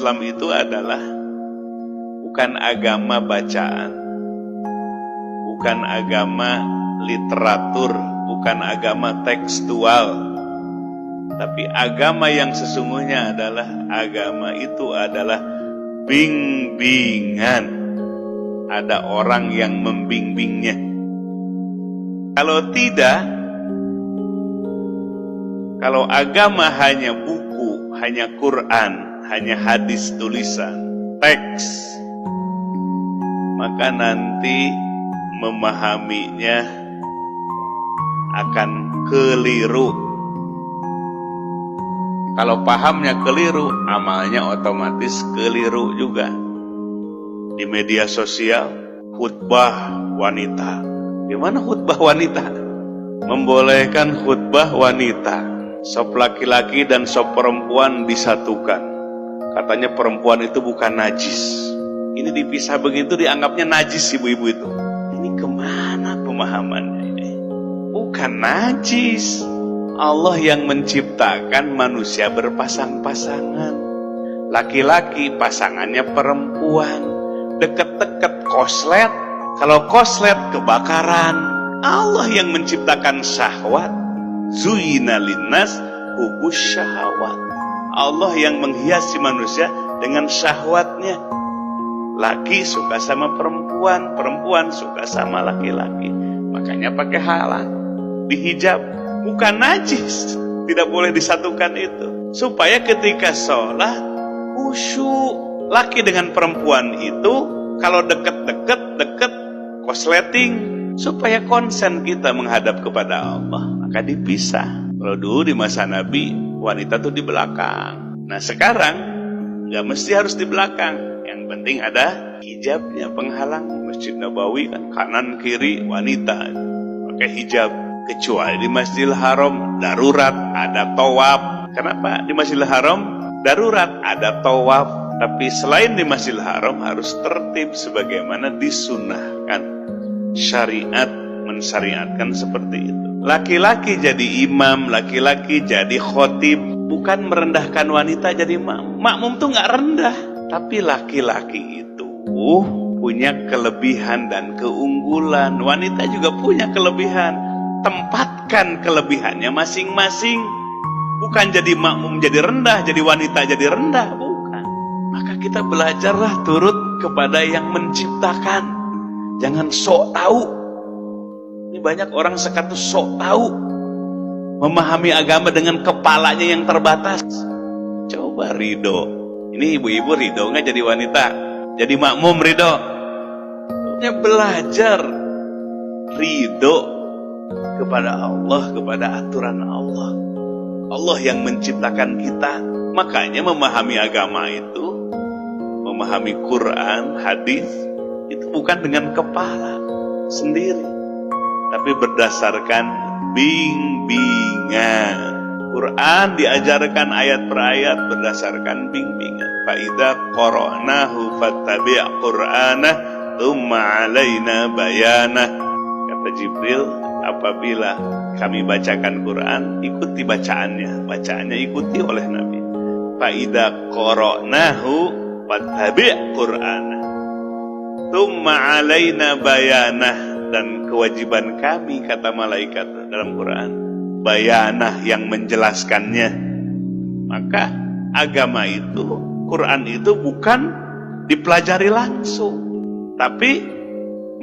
Islam itu adalah bukan agama bacaan, bukan agama literatur, bukan agama tekstual, tapi agama yang sesungguhnya adalah agama itu adalah bimbingan. Ada orang yang membimbingnya. Kalau tidak, kalau agama hanya buku, hanya Quran, hanya hadis tulisan, teks, maka nanti memahaminya akan keliru. Kalau pahamnya keliru, amalnya otomatis keliru juga. Di media sosial, khutbah wanita. Di mana khutbah wanita? Membolehkan khutbah wanita. Sop laki-laki dan sop perempuan disatukan. Katanya perempuan itu bukan najis. Ini dipisah begitu dianggapnya najis ibu-ibu itu. Ini kemana pemahamannya ini? Bukan najis. Allah yang menciptakan manusia berpasang-pasangan. Laki-laki pasangannya perempuan. Deket-deket koslet. Kalau koslet kebakaran. Allah yang menciptakan syahwat. Zuyina linnas hubus syahwat. Allah yang menghiasi manusia dengan syahwatnya. Laki suka sama perempuan, perempuan suka sama laki-laki. Makanya pakai halal, dihijab. Bukan najis, tidak boleh disatukan itu. Supaya ketika sholat khusyuk. Laki dengan perempuan itu kalau deket kosleting, supaya konsen kita menghadap kepada Allah, maka dipisah. Kalau dulu di masa Nabi wanita tuh di belakang. Nah sekarang nggak mesti harus di belakang. Yang penting ada hijabnya, penghalang. Masjid Nabawi kan kanan kiri wanita pakai hijab. Kecuali di Masjidil Haram darurat ada tawaf. Kenapa di Masjidil Haram darurat ada tawaf? Tapi selain di Masjidil Haram harus tertib sebagaimana disunnahkan. Syariat mensyariatkan seperti itu. Laki-laki jadi imam, laki-laki jadi khotib. Bukan merendahkan wanita jadi makmum. Makmum tuh gak rendah. Tapi laki-laki itu punya kelebihan dan keunggulan. Wanita juga punya kelebihan. Tempatkan kelebihannya masing-masing. Bukan jadi makmum jadi rendah, jadi wanita jadi rendah. Maka kita belajarlah turut kepada yang menciptakan. Jangan sok tahu. Ini banyak orang sekarang tuh sok tahu. Memahami agama dengan kepalanya yang terbatas. Coba ridho. Ini ibu-ibu ridho nggak jadi wanita? Jadi makmum ridho. Ya belajar ridho kepada Allah, kepada aturan Allah. Allah yang menciptakan kita. Makanya memahami agama itu, memahami Quran, hadis itu bukan dengan kepala sendiri, tapi berdasarkan bimbingan. Quran diajarkan ayat per ayat berdasarkan bimbingan. Fa idza qara'nahu fattabi' qur'anah tsumma 'alaina bayanah. Kata Jibril, apabila kami bacakan Quran, ikuti bacaannya. Bacaannya ikuti oleh Nabi. Fa idza qara'nahu fattabi' qur'ana tsumma 'alaina bayanah. Dan kewajiban kami, kata malaikat dalam Quran, bayanah yang menjelaskannya. Maka agama itu, Quran itu bukan dipelajari langsung, tapi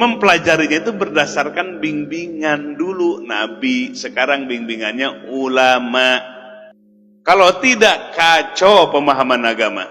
mempelajarinya itu berdasarkan bimbingan dulu Nabi, sekarang bimbingannya ulama. Kalau tidak, kacau pemahaman agama.